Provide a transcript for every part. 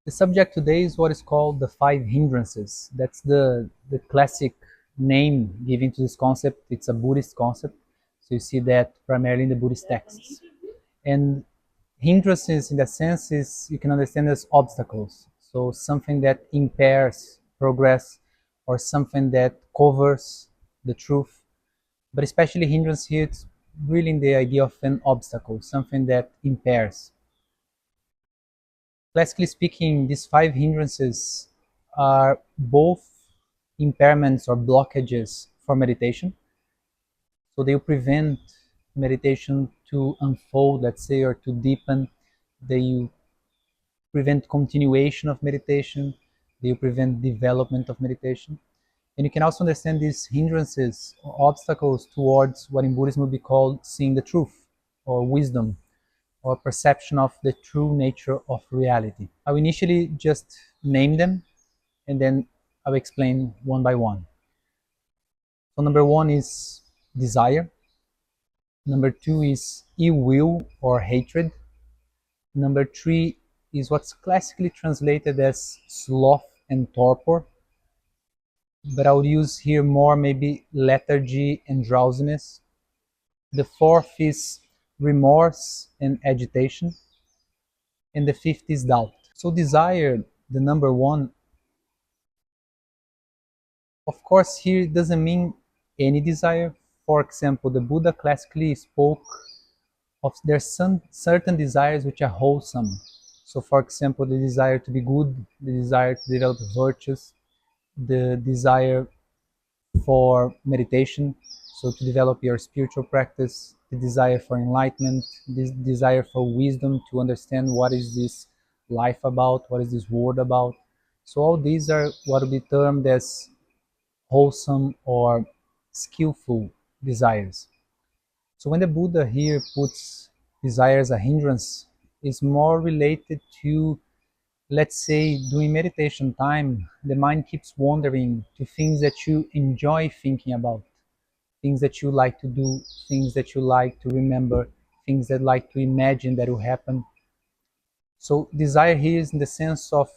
The subject today is what is called the five hindrances. That's the classic name given to this concept. It's a Buddhist concept. So you see that primarily in the Buddhist texts. And hindrances, in that sense, is you can understand as obstacles. So something that impairs progress or something that covers the truth. But especially hindrance here, it's really in the idea of an obstacle, something that impairs. Classically speaking, these five hindrances are both impairments or blockages for meditation. So they will prevent meditation to unfold, let's say, or to deepen. They prevent continuation of meditation. They will prevent development of meditation. And you can also understand these hindrances or obstacles towards what in Buddhism would be called seeing the truth or wisdom or perception of the true nature of reality. I will initially just name them and then I'll explain one by one. So number one is desire. Number two is ill will or hatred. Number three is what's classically translated as sloth and torpor, but I would use here more maybe lethargy and drowsiness. The fourth is remorse and agitation. And the fifth is doubt. So desire, the number one, of course, here it doesn't mean any desire. For example, the Buddha classically spoke of there's some certain desires which are wholesome. So, for example, the desire to be good, the desire to develop virtues, the desire for meditation, so to develop your spiritual practice, the desire for enlightenment, this desire for wisdom to understand what is this life about, what is this world about. So all these are what will be termed as wholesome or skillful desires. So when the Buddha here puts desire as a hindrance, it's more related to, let's say, during meditation time, the mind keeps wandering to things that you enjoy thinking about, things that you like to do, things that you like to remember, things that like to imagine that will happen. So desire here is in the sense of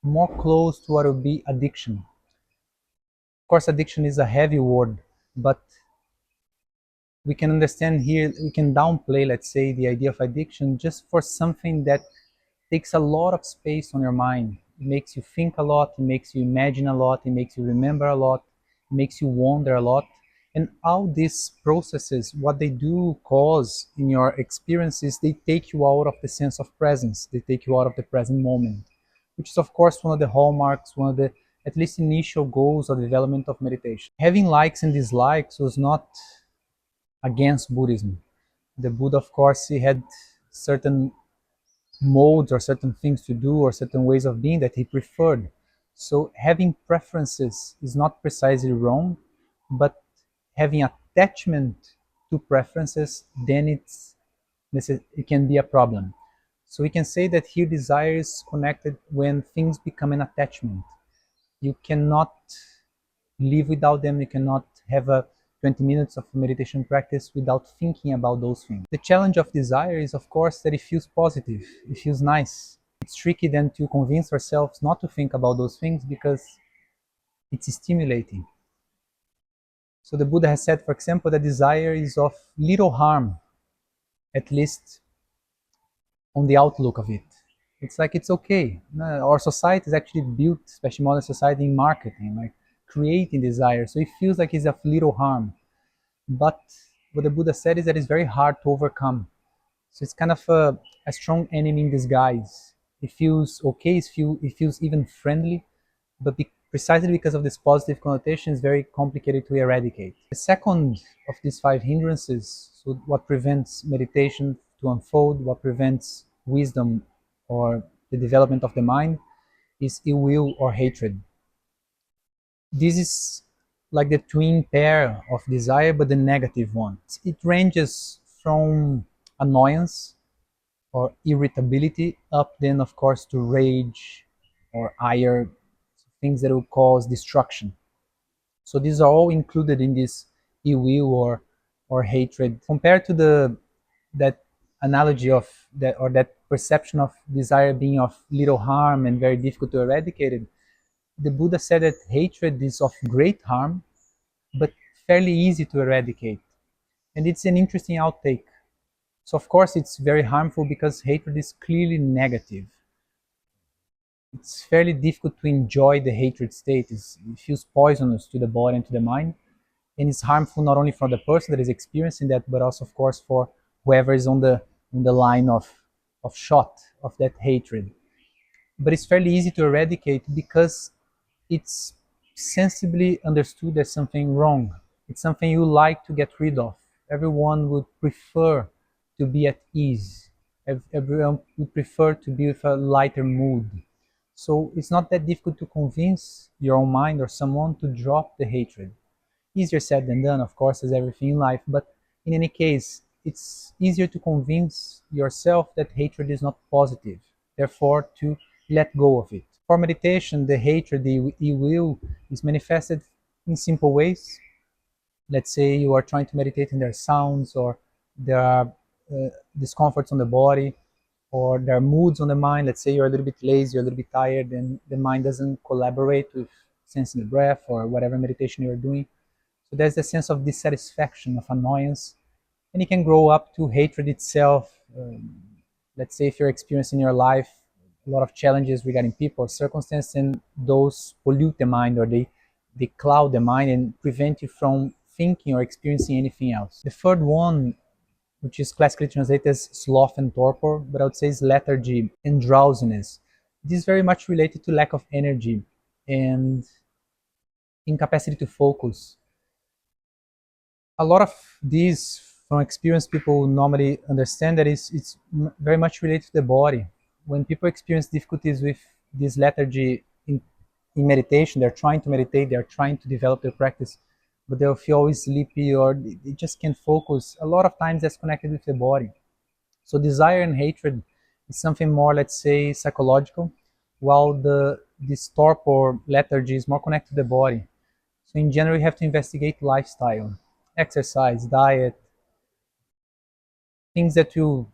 more close to what would be addiction. Of course, addiction is a heavy word, but we can understand here, we can downplay, let's say, the idea of addiction just for something that takes a lot of space on your mind. It makes you think a lot, it makes you imagine a lot, it makes you remember a lot, it makes you wonder a lot. And all these processes, what they do cause in your experiences, they take you out of the sense of presence, they take you out of the present moment, which is, of course, one of the hallmarks, one of the at least initial goals of the development of meditation. Having likes and dislikes was not against Buddhism. The Buddha, of course, he had certain modes or certain things to do or certain ways of being that he preferred. So having preferences is not precisely wrong, but having attachment to preferences, then it can be a problem. So we can say that here desire is connected when things become an attachment. You cannot live without them. You cannot have a 20 minutes of meditation practice without thinking about those things. The challenge of desire is, of course, that it feels positive, it feels nice. It's tricky then to convince ourselves not to think about those things because it's stimulating. So the Buddha has said, for example, that desire is of little harm, at least on the outlook of it. It's like it's okay. Our society is actually built, especially modern society, in marketing, like creating desire. So it feels like it's of little harm. But what the Buddha said is that it's very hard to overcome. So it's kind of a strong enemy in disguise. It feels okay, it feels even friendly, but precisely because of this positive connotation, it's very complicated to eradicate. The second of these five hindrances, so what prevents meditation to unfold, what prevents wisdom or the development of the mind, is ill will or hatred. This is like the twin pair of desire, but the negative one. It ranges from annoyance or irritability up then, of course, to rage or ire, things that will cause destruction. So these are all included in this ill will or hatred. Compared to the that analogy of that, or that perception of desire being of little harm and very difficult to eradicate it, the Buddha said that hatred is of great harm, but fairly easy to eradicate. And it's an interesting outtake. So of course it's very harmful because hatred is clearly negative. It's fairly difficult to enjoy the hatred state. It feels poisonous to the body and to the mind, and it's harmful not only for the person that is experiencing that, but also, of course, for whoever is on the line of shot of that hatred. But it's fairly easy to eradicate because it's sensibly understood as something wrong. It's something you like to get rid of. Everyone would prefer to be at ease. Everyone would prefer to be with a lighter mood. So it's not that difficult to convince your own mind or someone to drop the hatred. Easier said than done, of course, as everything in life, but in any case, it's easier to convince yourself that hatred is not positive, therefore, to let go of it. For meditation, the hatred, the ill will, is manifested in simple ways. Let's say you are trying to meditate and there are sounds, or there are discomforts on the body, or there are moods on the mind. Let's say you're a little bit lazy, you're a little bit tired, and the mind doesn't collaborate with sensing the breath or whatever meditation you're doing. So there's a sense of dissatisfaction, of annoyance, and it can grow up to hatred itself. Let's say if you're experiencing in your life a lot of challenges regarding people or circumstances, and those pollute the mind, or they cloud the mind and prevent you from thinking or experiencing anything else. The third one, which is classically translated as sloth and torpor, but I would say is lethargy and drowsiness. This is very much related to lack of energy and incapacity to focus. A lot of these, from experience, people normally understand that it's very much related to the body. When people experience difficulties with this lethargy in meditation, they're trying to meditate, they're trying to develop their practice, but they'll feel always sleepy, or they just can't focus. A lot of times that's connected with the body. So desire and hatred is something more, let's say, psychological, while this torpor or lethargy is more connected to the body. So in general, you have to investigate lifestyle, exercise, diet, things that will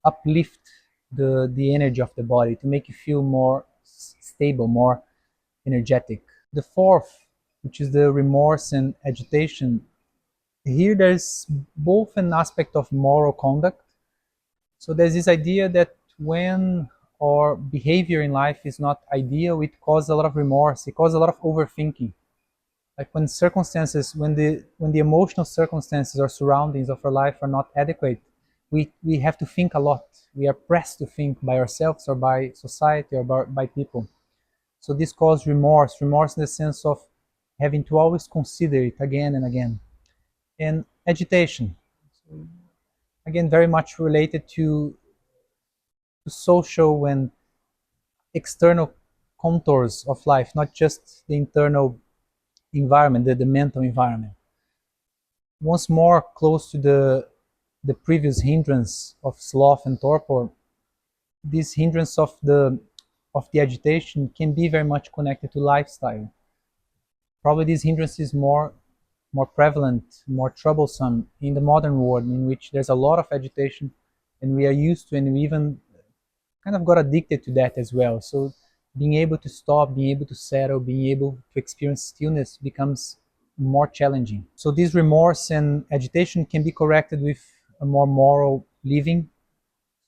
uplift the energy of the body to make you feel more stable, more energetic. The fourth, which is the remorse and agitation, here there's both an aspect of moral conduct. So there's this idea that when our behavior in life is not ideal, it causes a lot of remorse, it causes a lot of overthinking. Like when circumstances, when the emotional circumstances or surroundings of our life are not adequate, we have to think a lot. We are pressed to think by ourselves or by society or by people. So this causes remorse in the sense of having to always consider it again and again. And agitation, again, very much related to social and external contours of life, not just the internal environment, the mental environment. Once more, close to the previous hindrance of sloth and torpor, this hindrance of the agitation can be very much connected to lifestyle. Probably this hindrance is more prevalent, more troublesome in the modern world, in which there's a lot of agitation, and we are used to, and we even kind of got addicted to that as well. So being able to stop, being able to settle, being able to experience stillness becomes more challenging. So this remorse and agitation can be corrected with a more moral living.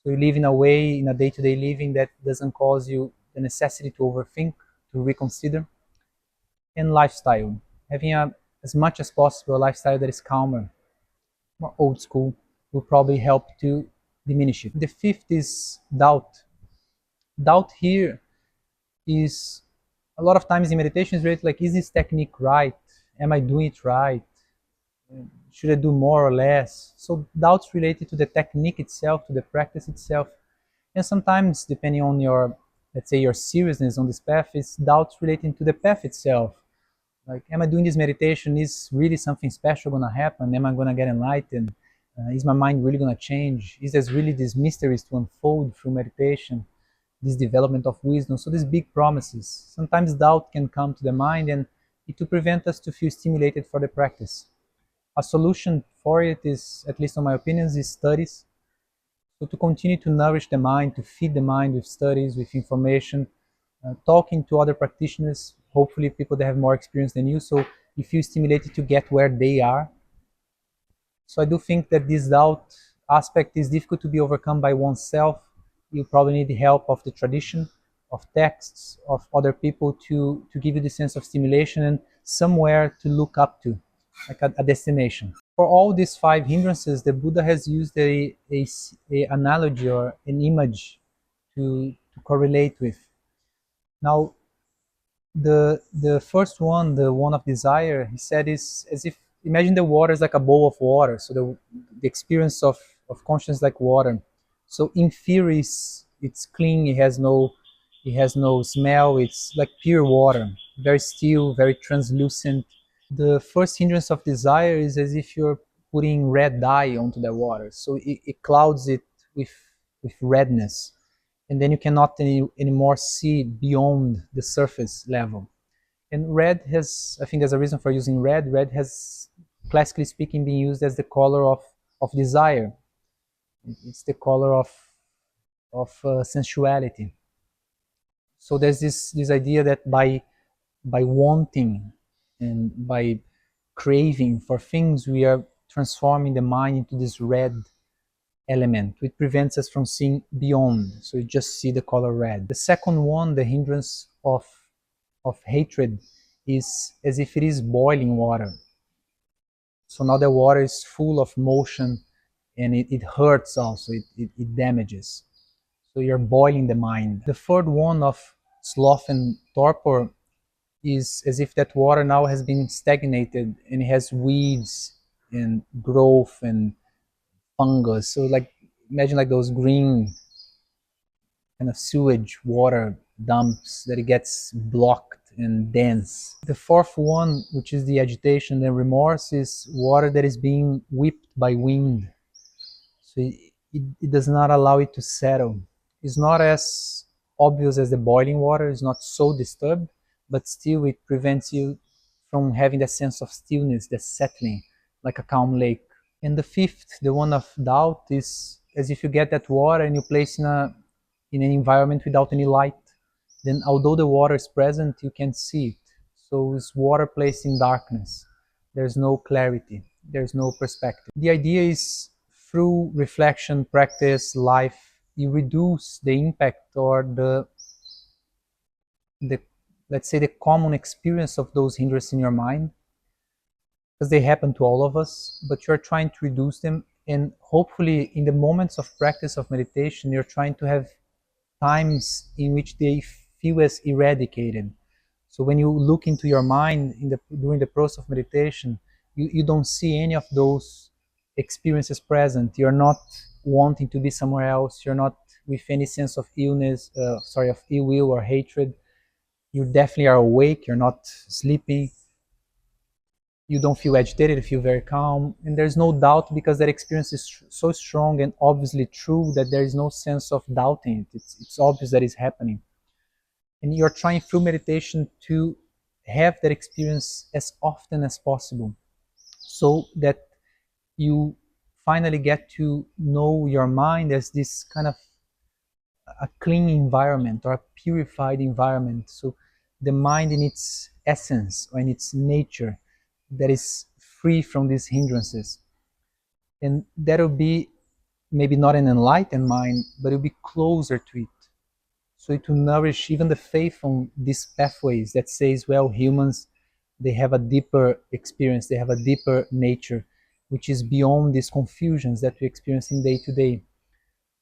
So you live in a way, in a day-to-day living, that doesn't cause you the necessity to overthink, to reconsider. And lifestyle, having as much as possible a lifestyle that is calmer, more old school, will probably help to diminish it. The fifth is doubt. Doubt here is, a lot of times in meditation, is related, like, is this technique right? Am I doing it right? Should I do more or less? So doubts related to the technique itself, to the practice itself. And sometimes, depending on your, let's say, your seriousness on this path, is doubts relating to the path itself. Like, am I doing this meditation? Is really something special going to happen? Am I going to get enlightened? Is my mind really going to change? Is there really these mysteries to unfold through meditation? This development of wisdom? So these big promises. Sometimes doubt can come to the mind, and it to prevent us to feel stimulated for the practice. A solution for it is, at least in my opinions, is studies. So to continue to nourish the mind, to feed the mind with studies, with information, talking to other practitioners, hopefully people that have more experience than you, so you feel stimulated to get where they are. So I do think that this doubt aspect is difficult to be overcome by oneself. You probably need the help of the tradition, of texts, of other people to give you the sense of stimulation and somewhere to look up to, like a destination. For all these 5 hindrances, the Buddha has used a analogy or an image to correlate with. Now, the first one, the one of desire, he said, is as if imagine the water is like a bowl of water. So the experience of consciousness like water. So in theory, it's clean. It has no smell. It's like pure water, very still, very translucent. The first hindrance of desire is as if you're putting red dye onto the water, so it clouds it with redness, and then you cannot anymore see beyond the surface level. And red has, I think there's a reason for using red. Red has, classically speaking, been used as the color of desire. It's the color of sensuality. So there's this idea that by wanting and by craving for things, we are transforming the mind into this red element, which prevents us from seeing beyond. So you just see the color red. The second one, the hindrance of hatred, is as if it is boiling water. So now the water is full of motion, and it hurts also, it damages. So you're boiling the mind. The third one, of sloth and torpor, is as if that water now has been stagnated and it has weeds and growth and fungus. So like imagine like those green kind of sewage water dumps that it gets blocked and dense. The fourth one, which is the agitation and remorse, is water that is being whipped by wind. So it does not allow it to settle. It's not as obvious as the boiling water, it's not so disturbed, but still it prevents you from having that sense of stillness, that settling, like a calm lake. And the fifth, the one of doubt, is as if you get that water and you place in an environment without any light. Then although the water is present, you can't see it. So it's water placed in darkness. There's no clarity. There's no perspective. The idea is through reflection, practice, life, you reduce the impact or the let's say the common experience of those hindrances in your mind, because they happen to all of us, but you're trying to reduce them. And hopefully in the moments of practice of meditation, you're trying to have times in which they feel as eradicated. So when you look into your mind during the process of meditation, you don't see any of those experiences present. You're not wanting to be somewhere else. You're not with any sense of of ill will or hatred. You definitely are awake. You're not sleepy. You don't feel agitated. You feel very calm. And there's no doubt, because that experience is so strong and obviously true that there is no sense of doubting it. It's obvious that it's happening. And you're trying through meditation to have that experience as often as possible, so that you finally get to know your mind as this kind of a clean environment or a purified environment. So the mind in its essence or in its nature, that is free from these hindrances. And that will be maybe not an enlightened mind, but it will be closer to it. So to nourish even the faith on these pathways that says, well, humans, they have a deeper experience, they have a deeper nature, which is beyond these confusions that we experience in day to day.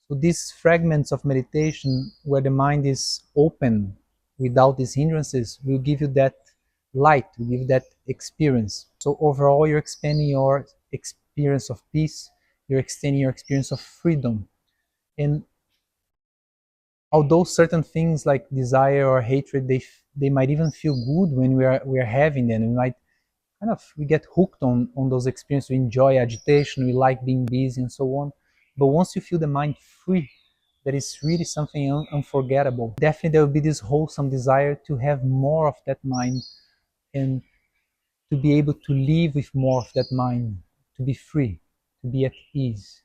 So these fragments of meditation where the mind is open without these hindrances will give you that light, will give you that experience. So overall, you're expanding your experience of peace, you're extending your experience of freedom. And although certain things like desire or hatred, they might even feel good when we are having them. We get hooked on those experiences. We enjoy agitation, we like being busy and so on. But once you feel the mind free, that is really something unforgettable. Definitely there will be this wholesome desire to have more of that mind, and to be able to live with more of that mind, to be free, to be at ease.